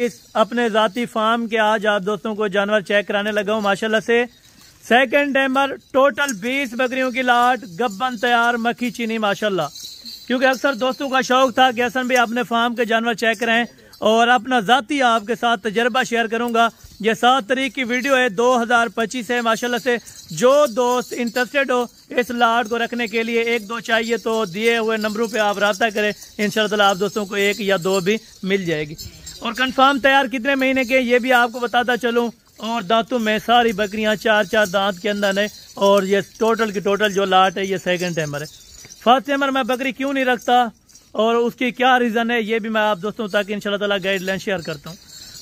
इस अपने ज़ाती फार्म के आज आप दोस्तों को जानवर चेक कराने लगा हूँ माशाल्लाह से। सेकंड टाइमर टोटल 20 बकरियों की लाट गब्बन तैयार मक्खी चीनी माशाल्लाह। क्योंकि अक्सर दोस्तों का शौक था कि हसन भाई अपने फार्म के जानवर चेक कराएं और अपना ज़ाती आपके साथ तजर्बा शेयर करूंगा। ये 7 तारीख की वीडियो है 2025 है माशाल्लाह से। जो दोस्त इंटरेस्टेड हो इस लाट को रखने के लिए 1-2 चाहिए तो दिए हुए नंबरों पे आप रब्ता करें, इंशाल्लाह आप दोस्तों को 1 या 2 भी मिल जाएगी। और कंफर्म तैयार कितने महीने के ये भी आपको बताता चलूँ। और दांतों में सारी बकरियां 4-4 दांत के अंदर है। और ये टोटल की टोटल जो लाट है ये सेकंड टाइमर है। फर्स्ट टाइमर मैं बकरी क्यों नहीं रखता और उसकी क्या रीज़न है ये भी मैं आप दोस्तों तक इंशाल्लाह ताला गाइडलाइन शेयर करता हूँ।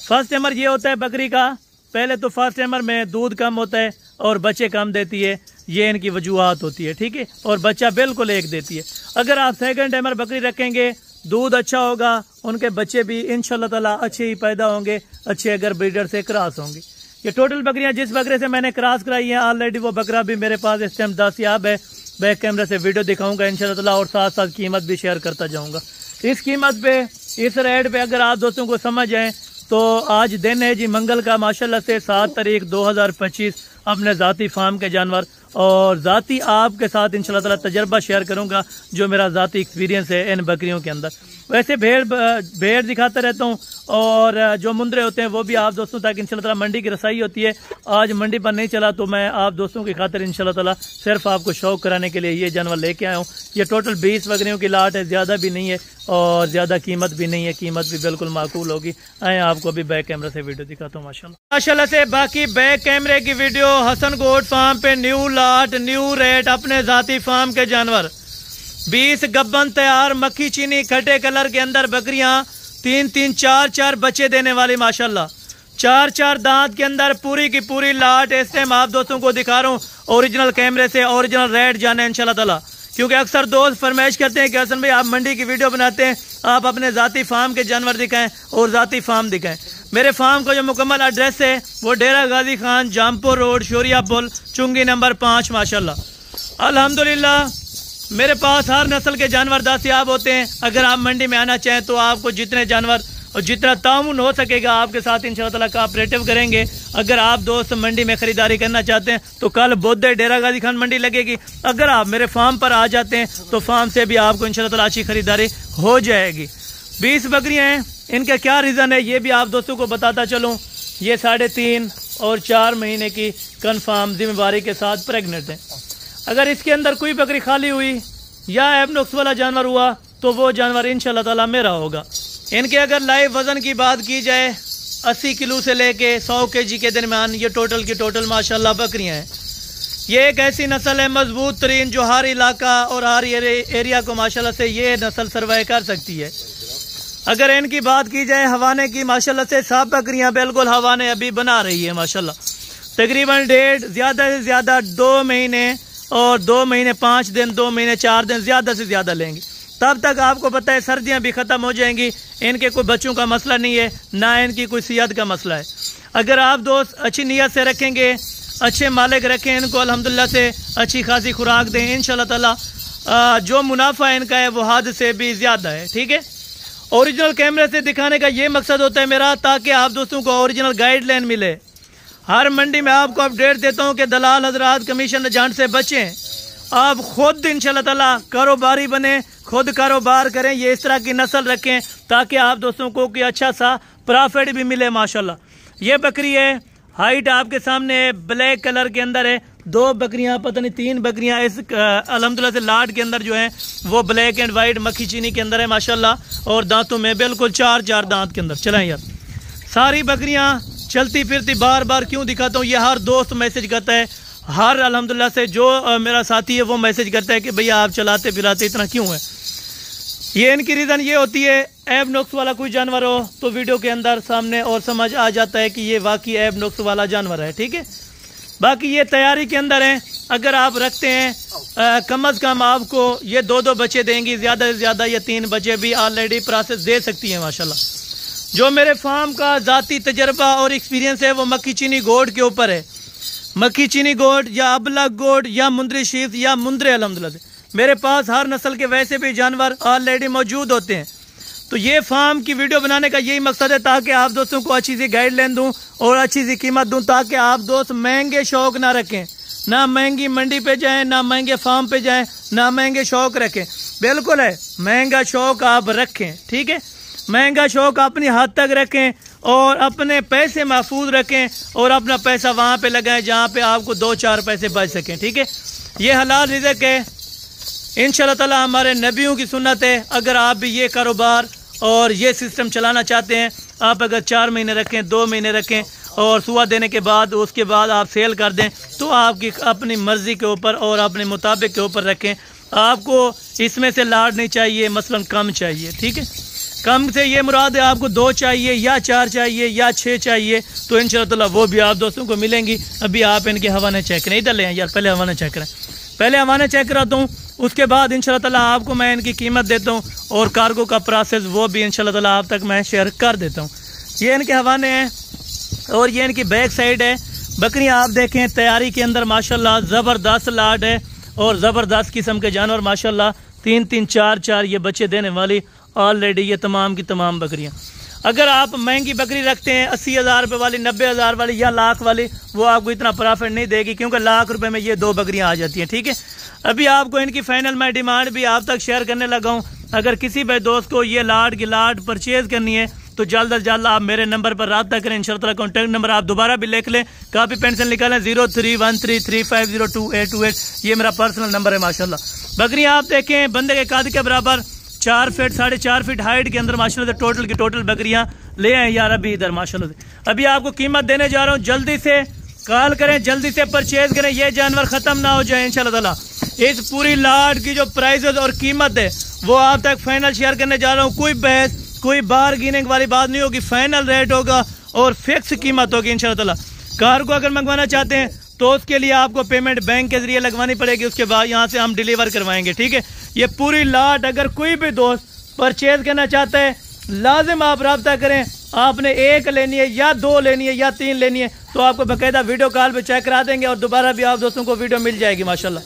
फर्स्ट टाइमर ये होता है बकरी का, पहले तो फर्स्ट टाइमर में दूध कम होता है और बच्चे कम देती है, ये इनकी वजूहत होती है, ठीक है। और बच्चा बिल्कुल एक देती है। अगर आप सेकंड टाइमर बकरी रखेंगे दूध अच्छा होगा, उनके बच्चे भी इंशाल्लाह ताला अच्छे ही पैदा होंगे, अच्छे अगर ब्रीडर से क्रॉस होंगे। ये टोटल बकरियां जिस बकरे से मैंने क्रॉस कराई हैं ऑलरेडी वो बकरा भी मेरे पास इस टाइम दस्तयाब है। बैक कैमरे से वीडियो दिखाऊंगा इंशाल्लाह ताला और साथ साथ कीमत भी शेयर करता जाऊंगा। इस कीमत पे इस रेट पे अगर आप दोस्तों को समझ आए तो आज दिन है जी मंगल का माशाल्लाह से 7 तारीख 2025 अपने ज़ाती फार्म के जानवर और ज़ाती आपके साथ इंशाल्लाह ताला तजर्बा शेयर करूंगा जो मेरा ज़ाती एक्सपीरियंस है इन बकरियों के अंदर। वैसे भेड़ दिखाता रहता हूँ और जो मुंदरे होते हैं वो भी आप दोस्तों तक इंशाल्लाह ताला मंडी की रसाई होती है। आज मंडी पर नहीं चला तो मैं आप दोस्तों की खातिर इंशाल्लाह ताला सिर्फ आपको शौक कराने के लिए ये जानवर लेके आया हूँ। ये टोटल 20 बकरियों की लाट है, ज़्यादा भी नहीं है और ज़्यादा कीमत भी नहीं है, कीमत भी बिल्कुल माकूल होगी। आए आपको अभी बैक कैमरा से वीडियो दिखाता हूँ माशाल्लाह से। बाकी बैक कैमरे की वीडियो हसन गोट फार्म पे न्यू लाट न्यू रेट अपने ज़ाती फार्म के जानवर 20 गब्बन तैयार मक्खी चीनी खट्टे कलर के अंदर बकरियां 3-3 4-4 बच्चे देने वाली माशाल्लाह। 4-4 दांत के अंदर पूरी की पूरी लाट इस टाइम आप दोस्तों को दिखा रहा हूँ ओरिजिनल कैमरे से। ओरिजिनल रेट जाने इंशाल्लाह ताला, क्योंकि अक्सर दोस्त फरमाइश करते हैं कि हसन भाई आप मंडी की वीडियो बनाते हैं, आप अपने ज़ाती फार्म के जानवर दिखाएं और ज़ाती फार्म दिखाएं। मेरे फार्म का जो मुकम्मल एड्रेस है वो डेरा गाजी खान जामपुर रोड शोरिया पुल चुंगी नंबर 5 माशाल्लाह। अल्हम्दुलिल्लाह मेरे पास हर नस्ल के जानवर दस्तयाब होते हैं। अगर आप मंडी में आना चाहें तो आपको जितने जानवर और जितना ताउन हो सकेगा आपके साथ इंशाल्लाह ताला कोऑपरेटिव करेंगे। अगर आप दोस्त मंडी में खरीदारी करना चाहते हैं तो कल बुध डेरा गाजी खान मंडी लगेगी। अगर आप मेरे फार्म पर आ जाते हैं तो फार्म से भी आपको इंशाल्लाह ताला अच्छी खरीदारी हो जाएगी। 20 बकरियां हैं, इनका क्या रीज़न है ये भी आप दोस्तों को बताता चलूँ। ये 3.5 और 4 महीने की कन्फर्म जिम्मेवारी के साथ प्रेगनेंट है। अगर इसके अंदर कोई बकरी खाली हुई या एबनॉक्स वाला जानवर हुआ तो वो जानवर इंशाल्लाह ताला मेरा होगा। इनके अगर लाइव वजन की बात की जाए 80 किलो से लेके 100 kg के दरमियान ये टोटल की टोटल माशाल्लाह बकरियां हैं। ये एक ऐसी नस्ल है मजबूत तरीन जो हर इलाका और हर एरिया को माशाल्लाह से ये नस्ल सर्वाइव कर सकती है। अगर इनकी बात की जाए हवाने की माशाल्लाह से सब बकरियां बिल्कुल हवाने अभी बना रही है माशाल्लाह। तकरीबन 1.5 ज़्यादा से ज़्यादा 2 महीने और 2 महीने 5 दिन 2 महीने 4 दिन ज़्यादा से ज़्यादा लेंगी। तब तक आपको पता है सर्दियां भी ख़त्म हो जाएंगी। इनके कोई बच्चों का मसला नहीं है, ना इनकी कोई सेहत का मसला है। अगर आप दोस्त अच्छी नीयत से रखेंगे, अच्छे मालिक रखें इनको, अल्हम्दुलिल्लाह से अच्छी खासी खुराक दें, इंशाल्लाह ताला जो मुनाफा इनका है वो हद से भी ज़्यादा है, ठीक है। ओरिजिनल कैमरे से दिखाने का ये मकसद होता है मेरा ताकि आप दोस्तों को ओरिजिनल गाइडलाइन मिले। हर मंडी में आपको अपडेट देता हूँ कि दलाल हजरात कमीशन एजेंट से बचें। आप खुद इंशाल्लाह ताला कारोबारी बने, खुद कारोबार करें, ये इस तरह की नस्ल रखें ताकि आप दोस्तों को कि अच्छा सा प्रॉफिट भी मिले माशाल्लाह। ये बकरी है, हाइट आपके सामने है, ब्लैक कलर के अंदर है। 2 बकरियां पता नहीं 3 बकरियां इस अल्हम्दुलिल्लाह से लाट के अंदर जो है वो ब्लैक एंड वाइट मक्खी चीनी के अंदर है माशाल्लाह। और दांतों में बिल्कुल 4-4 दांत के अंदर। चलें यार, सारी बकरियां चलती फिरती बार बार क्यों दिखाता हूँ, ये हर दोस्त मैसेज करता है, हर अल्हम्दुलिल्लाह से जो मेरा साथी है वो मैसेज करता है कि भैया आप चलाते फिराते इतना क्यों है। ये इनकी रीज़न ये होती है एब नुक्स वाला कोई जानवर हो तो वीडियो के अंदर सामने और समझ आ जाता है कि ये वाकई एब नुक्स वाला जानवर है, ठीक है। बाकी ये तैयारी के अंदर है। अगर आप रखते हैं कम अज़ कम आपको ये 2-2 बच्चे देंगी, ज़्यादा से ज़्यादा ये 3 बच्चे भी ऑलरेडी प्रोसेस दे सकती हैं माशाल्लाह। जो मेरे फार्म का ज़ाती तजर्बा और एक्सपीरियंस है वो मक्खी चीनी गोट के ऊपर है। मक्खी चीनी गोट या अबलग गोट या मुंदरी शीफ या मुंदरे अल्हम्दुलिल्लाह से मेरे पास हर नस्ल के वैसे भी जानवर ऑलरेडी मौजूद होते हैं। तो ये फार्म की वीडियो बनाने का यही मकसद है ताकि आप दोस्तों को अच्छी सी गाइडलाइन दूं और अच्छी सी कीमत दूं, ताकि आप दोस्त महंगे शौक ना रखें, ना महंगी मंडी पे जाएं, ना महंगे फार्म पे जाएं, ना महंगे शौक रखें। बिल्कुल है, महंगा शौक आप रखें, ठीक है, महंगा शौक अपनी हद तक रखें और अपने पैसे महफूज रखें और अपना पैसा वहाँ पे लगाएं जहाँ पे आपको 2-4 पैसे बच सकें, ठीक है। ये हलाल रिज़्क़ है, इंशाअल्लाह ताला हमारे नबियों की सुन्नत है। अगर आप भी ये कारोबार और ये सिस्टम चलाना चाहते हैं, आप अगर 4 महीने रखें, 2 महीने रखें और सुबह देने के बाद उसके बाद आप सेल कर दें, तो आपकी अपनी मर्ज़ी के ऊपर और अपने मुताबिक के ऊपर रखें। आपको इसमें से लाड नहीं चाहिए, मसलन कम चाहिए, ठीक है। कम से ये मुराद है आपको 2 चाहिए या 4 चाहिए या 6 चाहिए, तो इंशाअल्लाह ताला वो भी आप दोस्तों को मिलेंगी। अभी आप इनके हवाने चेक करें, इधर ले आए यार, पहले हवाने चेक करें, पहले हवाने चेक कराता हूँ, उसके बाद इंशाअल्लाह ताला आपको मैं इनकी कीमत देता हूँ और कार्गो का प्रोसेस वो भी इंशाअल्लाह ताला आप तक मैं शेयर कर देता हूँ। ये इनके हवाने हैं और ये इनकी बैक साइड है। बकरियाँ आप देखें तैयारी के अंदर माशाल्लाह ज़बरदस्त लाड है और ज़बरदस्त किस्म के जानवर माशाल्लाह 3-3, 4-4 ये बच्चे देने वाली ऑलरेडी ये तमाम की तमाम बकरियाँ। अगर आप महंगी बकरी रखते हैं 80,000 रुपये वाली, 90,000 वाली या लाख वाली, वो आपको इतना प्रॉफिट नहीं देगी, क्योंकि लाख रुपए में ये 2 बकरियां आ जाती हैं, ठीक है। अभी आपको इनकी फाइनल मैं डिमांड भी आप तक शेयर करने लगा हूँ। अगर किसी भाई दोस्त को ये लाड की लाड परचेज करनी है तो जल्द अज जल्द आप मेरे नंबर पर रब्ता करें। इंशाअल्लाह कॉन्टैक्ट नंबर आप दोबारा भी लिख लें, कापी पेंसिल निकालें, 031335022828, ये मेरा पर्सनल नंबर है। माशाल्लाह बकरियाँ आप देखें बंदे के कद के बराबर 4 फीट 4.5 फीट हाइट के अंदर माशाल्लाह से टोटल की टोटल बकरियां ले आए यार। अभी इधर माशाल्लाह से अभी आपको कीमत देने जा रहा हूँ, जल्दी से कॉल करें, जल्दी से परचेज करें, ये जानवर खत्म ना हो जाए इंशाल्लाह ताला। इस पूरी लाट की जो प्राइसेस और कीमत है वो आप तक फाइनल शेयर करने जा रहा हूँ। कोई बहस, कोई बार्गेनिंग वाली बात नहीं होगी, फाइनल रेट होगा और फिक्स कीमत होगी इंशाल्लाह ताला। कार को अगर मंगवाना चाहते हैं तो उसके लिए आपको पेमेंट बैंक के जरिए लगवानी पड़ेगी, उसके बाद यहाँ से हम डिलीवर करवाएंगे, ठीक है। ये पूरी लाट अगर कोई भी दोस्त परचेज करना चाहता है लाजिम आप रब्ता करें। आपने 1 लेनी है या 2 लेनी है या 3 लेनी है तो आपको बाकायदा वीडियो कॉल पे चेक करा देंगे और दोबारा भी आप दोस्तों को वीडियो मिल जाएगी माशाल्लाह।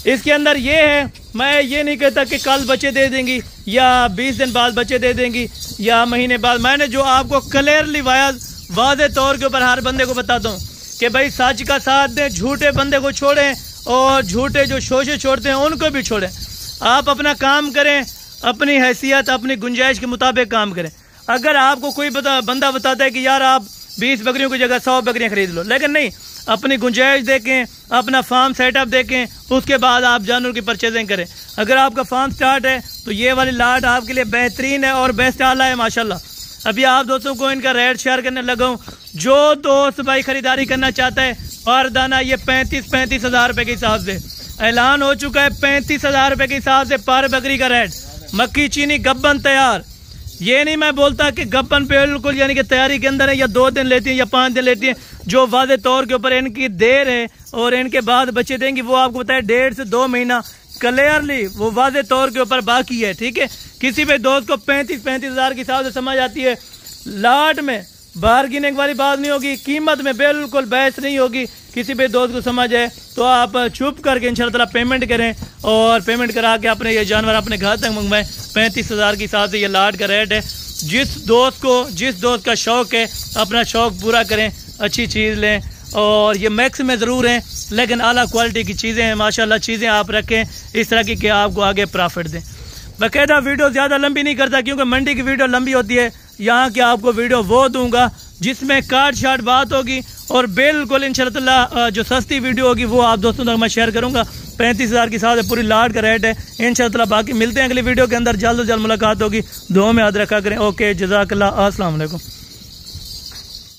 इसके अंदर ये है, मैं ये नहीं कहता कि कल बच्चे दे देंगी या 20 दिन बाद बच्चे दे देंगी या महीने बाद। मैंने जो आपको क्लियरली वाज़े तौर के ऊपर हर बंदे को बताता हूँ कि भाई सच का साथ दें, झूठे बंदे को छोड़ें और झूठे जो शोशे छोड़ते हैं उनको भी छोड़ें। आप अपना काम करें, अपनी हैसियत अपनी गुंजाइश के मुताबिक काम करें। अगर आपको कोई बंदा बताता है कि यार आप 20 बकरियों की जगह 100 बकरियां खरीद लो, लेकिन नहीं, अपनी गुंजाइश देखें, अपना फार्म सेटअप देखें, उसके बाद आप जानवर की परचेजिंग करें। अगर आपका फार्म स्टार्ट है तो ये वाली लाट आपके लिए बेहतरीन है और बेस्ट आला है माशाल्लाह। अभी आप दोस्तों को इनका रेट शेयर करने लगा हूँ। जो दोस्त भाई खरीदारी करना चाहता है और दाना ये 35 हज़ार रुपये के हिसाब से ऐलान हो चुका है, 35 हज़ार रुपये के हिसाब से पर बकरी का रेट। मक्खी चीनी गब्बन तैयार, ये नहीं मैं बोलता कि गब्बन बिल्कुल यानी कि तैयारी के अंदर है, या 2 दिन लेती है या 5 दिन लेती है। जो वाज़े तौर के ऊपर इनकी देर है और इनके बाद बच्चे देंगी वो आपको बताया 1.5 से 2 महीना क्लियरली वो वाज़े तौर के ऊपर बाकी है, ठीक है। किसी भी दोस्त को 35 हज़ार के हिसाब से समझ आती है, लाट में बार्गेनिंग वाली बात नहीं होगी, कीमत में बिल्कुल बहस नहीं होगी। किसी भी दोस्त को समझ है तो आप चुप करके इंशाल्लाह ताला पेमेंट करें और पेमेंट करा के अपने ये जानवर अपने घर तक मंगवाएं। 35 हज़ार के हिसाब से ये लाट का रेट है। जिस दोस्त का शौक है अपना शौक पूरा करें, अच्छी चीज़ लें और ये मैक्स में ज़रूर हैं लेकिन आला क्वालिटी की चीज़ें हैं माशाल्लाह। चीज़ें आप रखें इस तरह की कि आपको आगे प्रॉफिट दें। बाकायदा वीडियो ज़्यादा लंबी नहीं करता क्योंकि मंडी की वीडियो लंबी होती है। यहाँ की आपको वीडियो वो दूंगा जिसमें काट शाट बात होगी और बिल्कुल इंशाअल्लाह जो सस्ती वीडियो होगी वो आप दोस्तों तक मैं शेयर करूँगा। 35 हज़ार के साथ पूरी लाट का रेट है इंशाअल्लाह। बाकी मिलते हैं अगली वीडियो के अंदर, जल्द से जल्द मुलाकात होगी। दुआ में याद रखा करें। ओके, जज़ाकल्लाह, अस्सलाम वालेकुम।